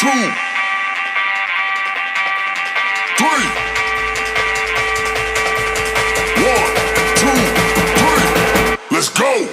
2, 3. 1, 2, 3. Let's go.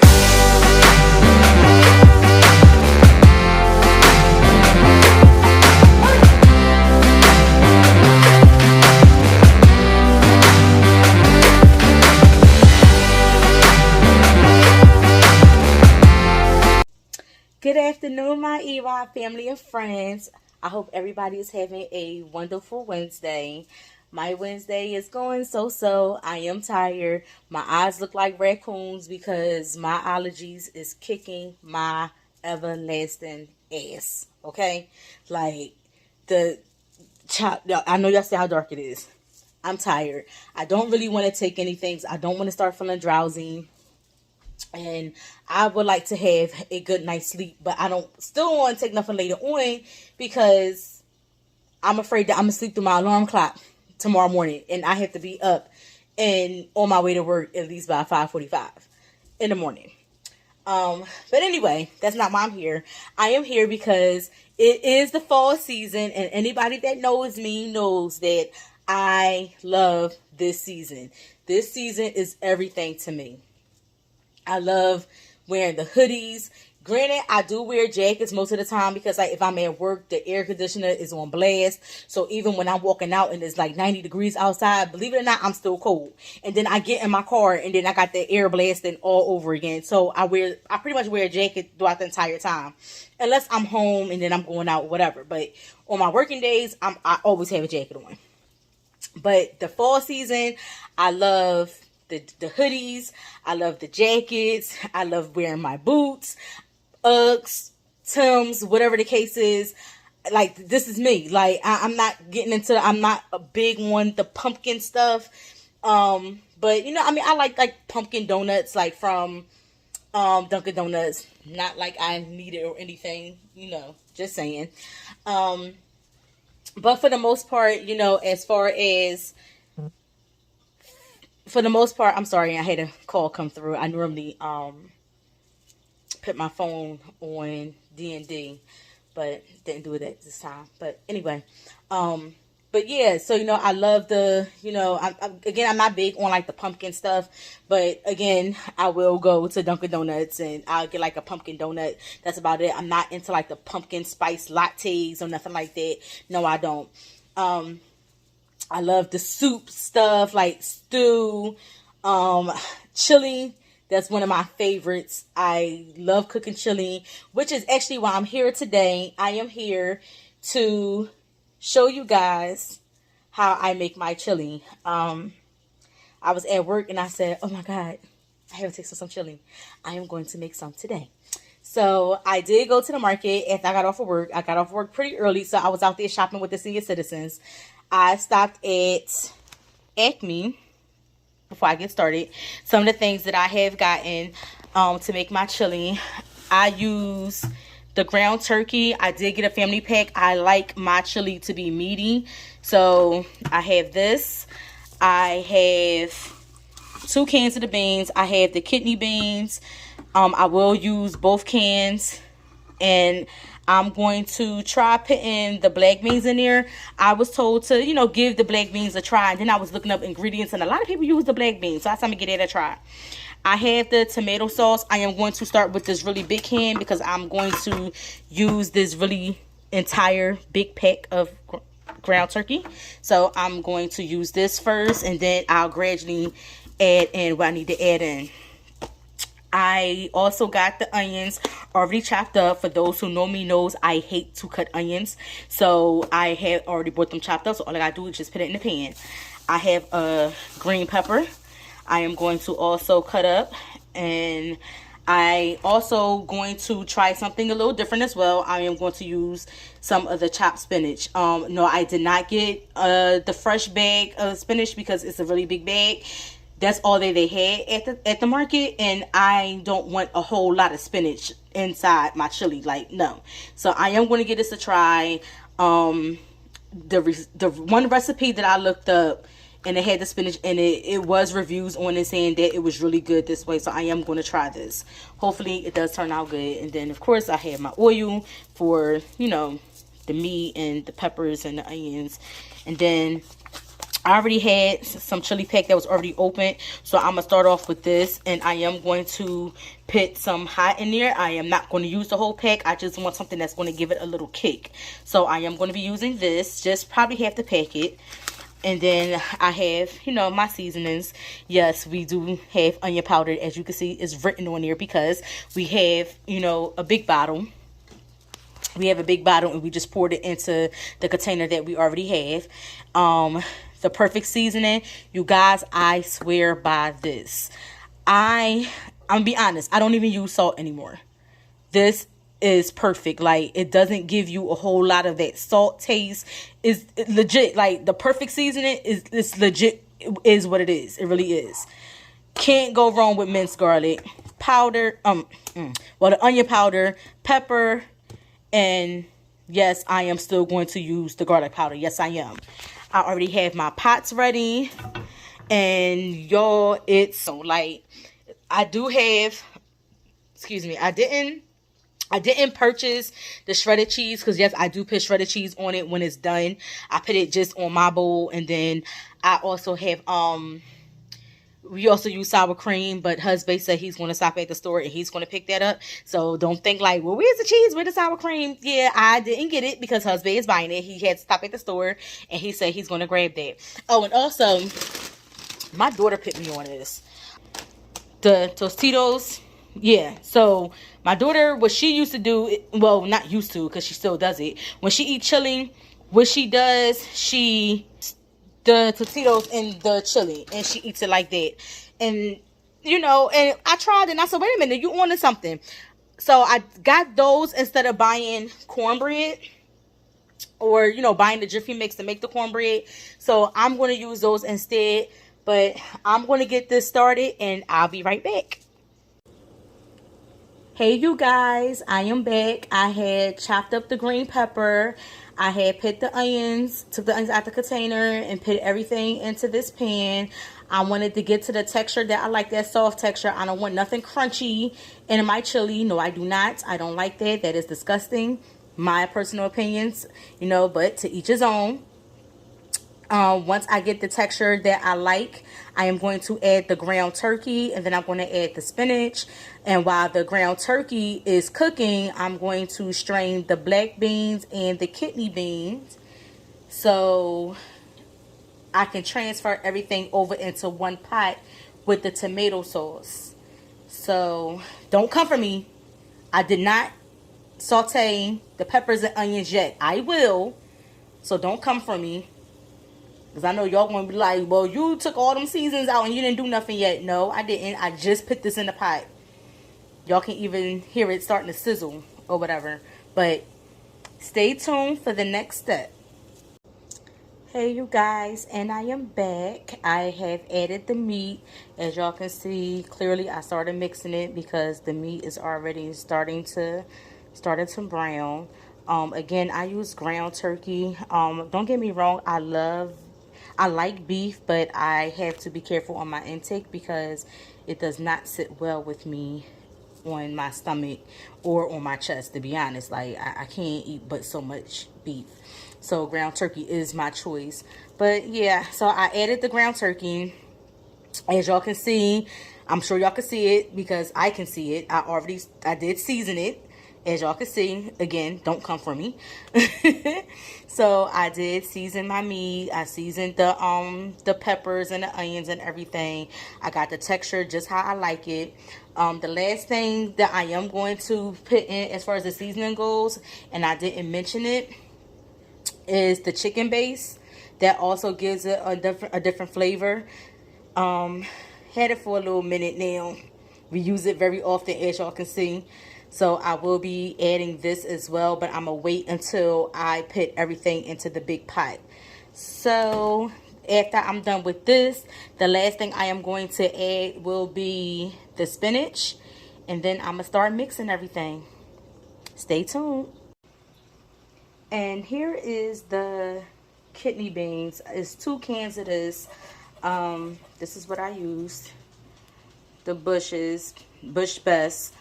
Good afternoon, my EY family and friends. I hope everybody is having a wonderful Wednesday. My Wednesday is going so-so. I am tired. My eyes look like raccoons because my allergies is kicking my everlasting ass. Okay? Like, I know y'all see how dark it is. I'm tired. I don't really want to take anything. I don't want to start feeling drowsy. And I would like to have a good night's sleep, but I don't still want to take nothing later on because I'm afraid that I'm going to sleep through my alarm clock tomorrow morning and I have to be up and on my way to work at least by 5:45 in the morning. But anyway, that's not why I'm here. I am here because it is the fall season, and anybody that knows me knows that I love this season. This season is everything to me. I love wearing the hoodies. Granted, I do wear jackets most of the time because like if I'm at work, the air conditioner is on blast. So even when I'm walking out and it's like 90 degrees outside, believe it or not, I'm still cold. And then I get in my car and then I got the air blasting all over again. So I pretty much wear a jacket throughout the entire time. Unless I'm home and then I'm going out, whatever. But on my working days, I always have a jacket on. But the fall season, I love the hoodies. I love the jackets. I love wearing my boots, Uggs, Tims, whatever the case is. Like, this is me. Like, I'm not I'm not a big one, the pumpkin stuff. But, you know, I mean, I like pumpkin donuts, like from Dunkin' Donuts. Not like I need it or anything, you know, just saying. But for the most part, you know, I'm sorry, I had a call come through. I normally put my phone on D&D, but didn't do it at this time. But anyway, but yeah, so, you know, I love I'm not big on like the pumpkin stuff, but again, I will go to Dunkin' Donuts and I'll get like a pumpkin donut. That's about it. I'm not into like the pumpkin spice lattes or nothing like that. No, I don't. I love the soup stuff like stew, chili. That's one of my favorites. I love cooking chili, which is actually why I'm here today. I am here to show you guys how I make my chili. I was at work and I said, oh my God, I haven't tasted some chili. I am going to make some today. So I did go to the market after I got off of work. I got off of work pretty early, so I was out there shopping with the senior citizens. I stopped at Acme before I get started. Some of the things that I have gotten to make my chili. I use the ground turkey. I did get a family pack. I like my chili to be meaty. So I have this. I have 2 cans of the beans. I have the kidney beans. I will use both cans. And I'm going to try putting the black beans in there. I was told to, you know, give the black beans a try. And then I was looking up ingredients. And a lot of people use the black beans. So I decided to give it a try. I have the tomato sauce. I am going to start with this really big can because I'm going to use this really entire big pack of ground turkey. So I'm going to use this first. And then I'll gradually add in what I need to add in. I also got the onions already chopped up. For those who know me knows I hate to cut onions. So I have already bought them chopped up. So all I gotta do is just put it in the pan. I have a green pepper. I am going to also cut up. And I also going to try something a little different as well. I am going to use some of the chopped spinach. No, I did not get the fresh bag of spinach because it's a really big bag. That's all they had at the market, and I don't want a whole lot of spinach inside my chili. Like, no. So I am going to give this a try. The one recipe that I looked up, and it had the spinach in it, it was reviews on it saying that it was really good this way. So I am going to try this. Hopefully it does turn out good. And then of course I have my oil for, you know, the meat and the peppers and the onions. And then I already had some chili pack that was already open, so I'm gonna start off with this, and I am going to put some hot in there. I am not going to use the whole pack. I just want something that's going to give it a little kick. So I am going to be using this, just probably half the packet. And then I have, you know, my seasonings. Yes, we do have onion powder, as you can see, it's written on there because we have, you know, a big bottle. We have a big bottle, and we just poured it into the container that we already have. The perfect seasoning, you guys, I swear by this. I'm gonna be honest, I don't even use salt anymore. This is perfect. Like, it doesn't give you a whole lot of that salt taste. Is legit. Like, the perfect seasoning is legit, is what it is. It really is. Can't go wrong with minced garlic powder. Well, the onion powder, pepper, and yes, I am still going to use the garlic powder. Yes, I am. I already have my pots ready, and y'all, it's so, like, I do have, excuse me, I didn't purchase the shredded cheese, because yes, I do put shredded cheese on it when it's done. I put it just on my bowl, and then I also have, we also use sour cream, but husband said he's going to stop at the store and he's going to pick that up. So don't think like, well, where's the cheese? Where's the sour cream? Yeah, I didn't get it because husband is buying it. He had to stop at the store and he said he's going to grab that. Oh, and also, my daughter put me on this. The Tostitos. Yeah, so my daughter, what she used to do, well, not used to, because she still does it. When she eats chili, what she does, the Tostitos in the chili, and she eats it like that. And, you know, and I tried, and I said, wait a minute, you wanted something. So I got those instead of buying cornbread, or, you know, buying the Jiffy Mix to make the cornbread. So I'm going to use those instead. But I'm going to get this started, and I'll be right back. Hey you guys, I am back. I had chopped up the green pepper. I had put the onions, took the onions out the container and put everything into this pan. I wanted to get to the texture that I like, that soft texture. I don't want nothing crunchy in my chili. No, I do not. I don't like that. That is disgusting. My personal opinions, you know, but to each his own. Once I get the texture that I like, I am going to add the ground turkey, and then I'm going to add the spinach. And while the ground turkey is cooking, I'm going to strain the black beans and the kidney beans so I can transfer everything over into one pot with the tomato sauce. So don't come for me. I did not saute the peppers and onions yet. I will. So don't come for me. Because I know y'all going to be like, well, you took all them seasons out and you didn't do nothing yet. No, I didn't. I just put this in the pot. Y'all can even hear it starting to sizzle or whatever. But stay tuned for the next step. Hey, you guys, and I am back. I have added the meat. As y'all can see, clearly I started mixing it because the meat is already starting to brown. Again, I use ground turkey. Don't get me wrong, I like beef, but I have to be careful on my intake because it does not sit well with me on my stomach or on my chest, to be honest. Like, I can't eat but so much beef. So ground turkey is my choice. But yeah, so I added the ground turkey. As y'all can see, I'm sure y'all can see it because I can see it. I did season it. As y'all can see, again, don't come for me. So I did season my meat. I seasoned the peppers and the onions and everything. I got the texture just how I like it. The last thing that I am going to put in as far as the seasoning goes, and I didn't mention it, is the chicken base. That also gives it a different flavor. Had it for a little minute now. We use it very often, as y'all can see. So I will be adding this as well, but I'm going to wait until I put everything into the big pot. So after I'm done with this, the last thing I am going to add will be the spinach. And then I'm going to start mixing everything. Stay tuned. And here is the kidney beans. It's 2 cans of this. This is what I used. The Bush Best.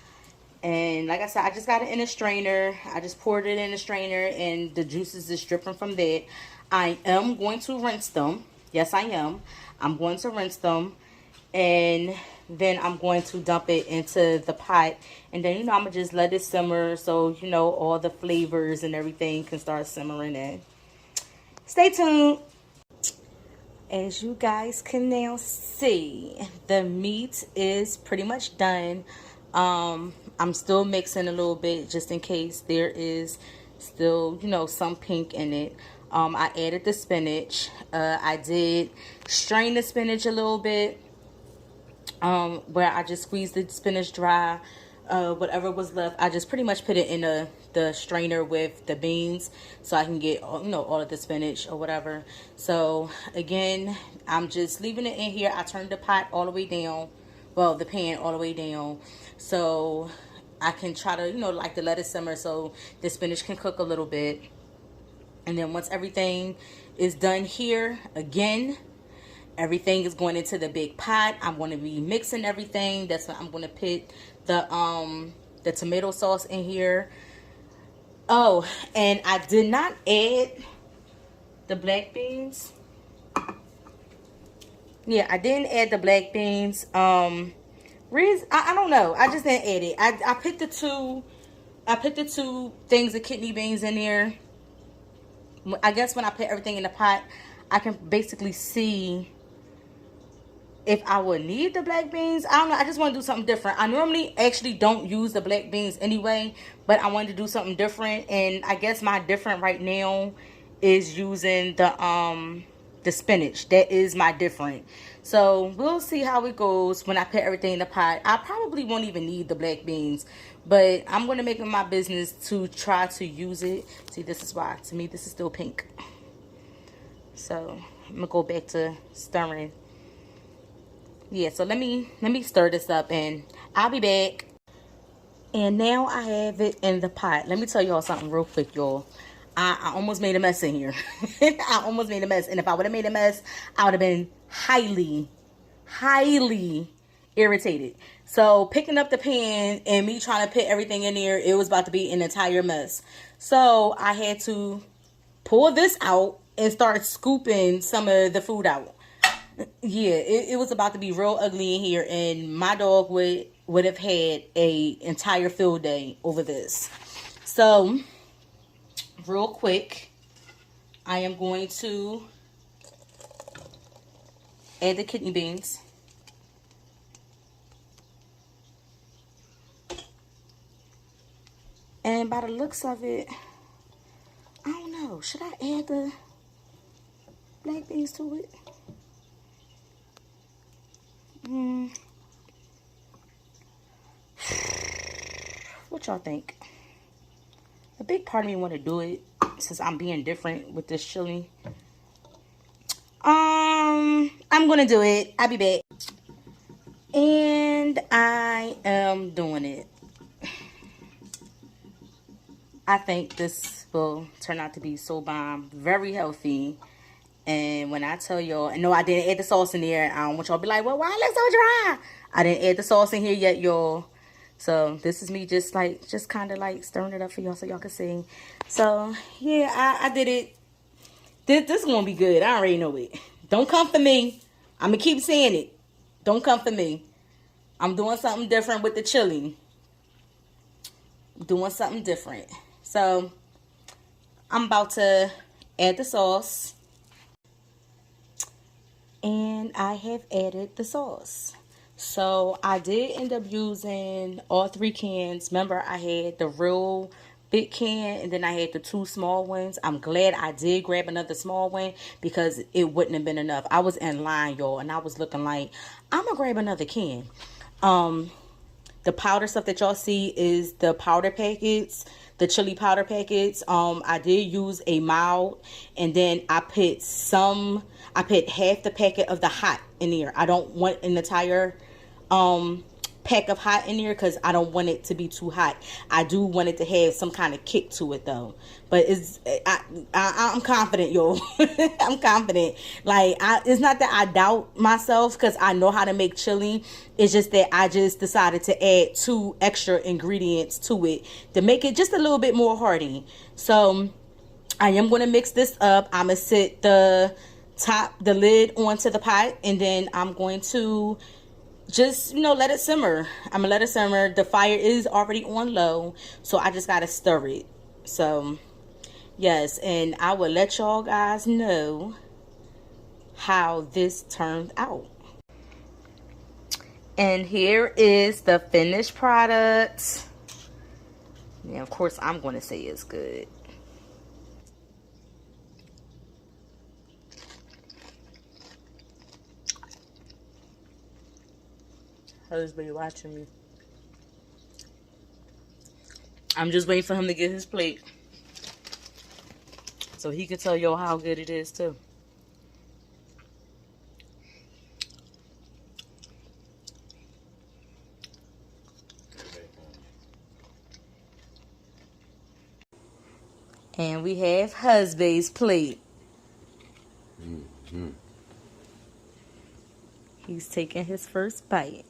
And like I said, I just got it in a strainer. I just poured it in a strainer and the juices is dripping from that. I am going to rinse them. Yes, I am. I'm going to rinse them. And then I'm going to dump it into the pot. And then, I'm going to just let it simmer so, all the flavors and everything can start simmering in. Stay tuned. As you guys can now see, the meat is pretty much done. I'm still mixing a little bit just in case there is still, some pink in it. I added the spinach. I did strain the spinach a little bit, where I just squeezed the spinach dry. Whatever was left, I just pretty much put it in the strainer with the beans so I can get, all of the spinach or whatever. So again, I'm just leaving it in here. I turned the pot all the way down. Well, the pan all the way down. So I can try to, like to let it simmer so the spinach can cook a little bit. And then once everything is done here, again, everything is going into the big pot. I'm going to be mixing everything. That's what I'm going to put the tomato sauce in here. Oh, and I did not add the black beans. Yeah, I didn't add the black beans. I don't know. I just didn't add it. I put the two things of kidney beans in there. I guess when I put everything in the pot, I can basically see if I would need the black beans. I don't know. I just want to do something different. I normally actually don't use the black beans anyway, but I wanted to do something different. And I guess my different right now is using the spinach. That is my different. So we'll see how it goes when I put everything in the pot. I probably won't even need the black beans, but I'm going to make it my business to try to use it. See, this is why. To me, this is still pink. So I'm going to go back to stirring. Yeah, so let me stir this up and I'll be back. And now I have it in the pot. Let me tell y'all something real quick, y'all. I almost made a mess in here. I almost made a mess. And if I would have made a mess, I would have been highly irritated. So picking up the pan and me trying to put everything in there, it was about to be an entire mess. So I had to pull this out and start scooping some of the food out. Yeah, it was about to be real ugly in here, and my dog would have had a entire field day over this. So real quick, I am going to add the kidney beans. And by the looks of it, I don't know, should I add the black beans to it? What y'all think? A big part of me want to do it since I'm being different with this chili. I'm gonna do it. I'll be back. And I am doing it. I think this will turn out to be so bomb. Very healthy. And when I tell y'all, and no, I didn't add the sauce in there. I don't want y'all to be like, well, why it looks so dry? I didn't add the sauce in here yet, y'all. So this is me just kind of like stirring it up for y'all so y'all can see. So yeah, I did it. This is going to be good. I already know it. Don't come for me. I'm going to keep saying it. Don't come for me. I'm doing something different with the chili. Doing something different. So I'm about to add the sauce. And I have added the sauce. So I did end up using all 3 cans. Remember, I had the real big can and then I had the 2 small ones. I'm glad I did grab another small one because it wouldn't have been enough. I was in line, y'all, and I was looking like, I'm gonna grab another can. The powder stuff that y'all see is the powder packets, the chili powder packets. I did use a mild, and then I put half the packet of the hot in there. I don't want an entire pack of hot in there because I don't want it to be too hot. I do want it to have some kind of kick to it though. But I'm confident, yo. I'm confident. Like, it's not that I doubt myself because I know how to make chili. It's just that I just decided to add 2 extra ingredients to it to make it just a little bit more hearty. So I am going to mix this up. I'm going to sit the lid onto the pot, and then I'm going to just, let it simmer. I'm going to let it simmer. The fire is already on low, so I just got to stir it. So, yes, and I will let y'all guys know how this turned out. And here is the finished product. And of course, I'm going to say it's good. Husband watching me. I'm just waiting for him to get his plate so he can tell y'all how good it is too. And we have husband's plate. Mm-hmm. He's taking his first bite.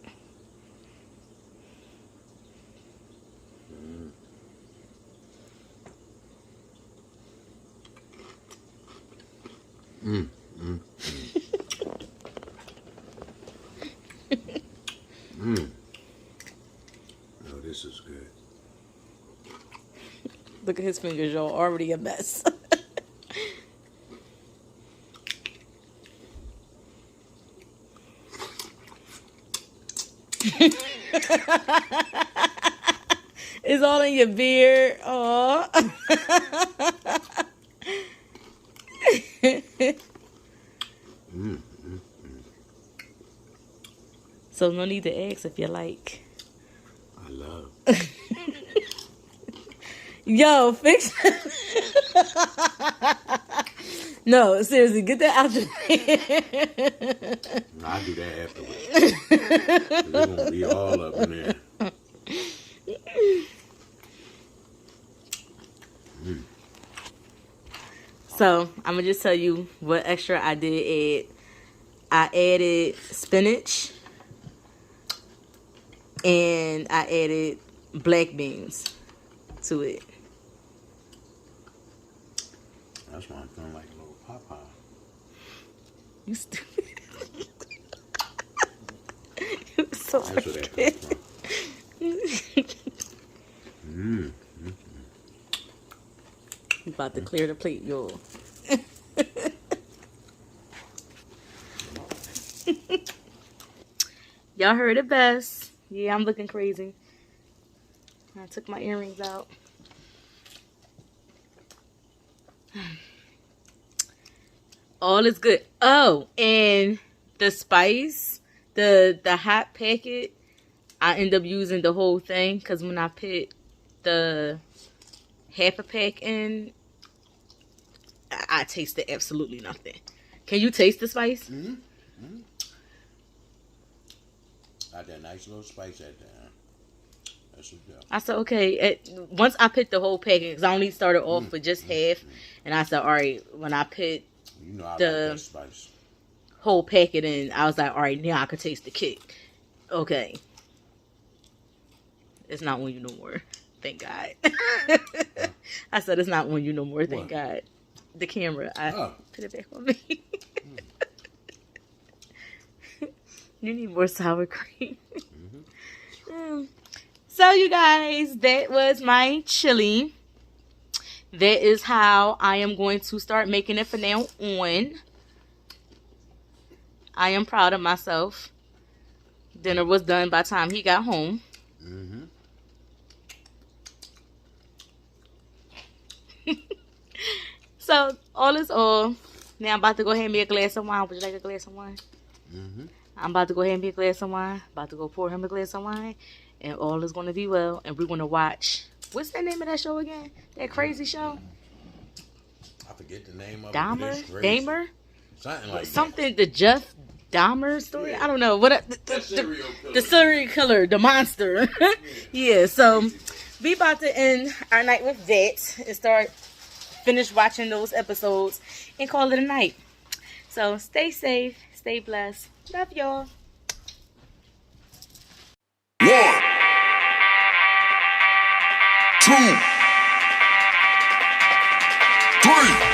Mm, mm, mm. Mm. Oh, this is good. Look at his fingers, y'all. Already a mess. It's all in your beard. Aw. So no need to ask if you like. I love. Yo, fix. No, seriously, get that out your hand. I'll do that afterwards. They're gonna be all up in there. So I'm gonna just tell you what extra I did add. I added spinach and I added black beans to it. That's why I'm feeling like a little Popeye. You stupid. You so That's where that comes from. You about to clear the plate, y'all. Y'all heard it best. Yeah, I'm looking crazy. I took my earrings out. All is good. Oh, and the spice, the hot packet, I end up using the whole thing because when I put the half a pack in, I tasted absolutely nothing. Can you taste the spice? Mm-hmm. Mm-hmm. Got that nice little spice at there. That's what does. I said, okay. Once I put the whole packet, because I only started off with just half, and I said, all right, when I put I like the that spice. whole packet in, I was like, all right, now I could taste the kick. Okay. It's not on you no more. Thank God. I said, it's not on you no more. Thank God. The camera. I put it back on me. You need more sour cream. So, you guys, that was my chili. That is how I am going to start making it from now on. I am proud of myself. Dinner was done by the time he got home. Mm-hmm. So, all is all. Now, I'm about to go ahead and make a glass of wine. Would you like a glass of wine? Mm-hmm. I'm about to go ahead and make a glass of wine. About to go pour him a glass of wine. And all is going to be well. And we're going to watch. What's the name of that show again? That crazy show? I forget the name of Dahmer? it. Damer? Something like Something, that. Dahmer story. Yeah. I don't know what the serial killer, the monster. Yeah. So we about to end our night with that and finish watching those episodes and call it a night. So stay safe, stay blessed. Love y'all. 1, 2, 3.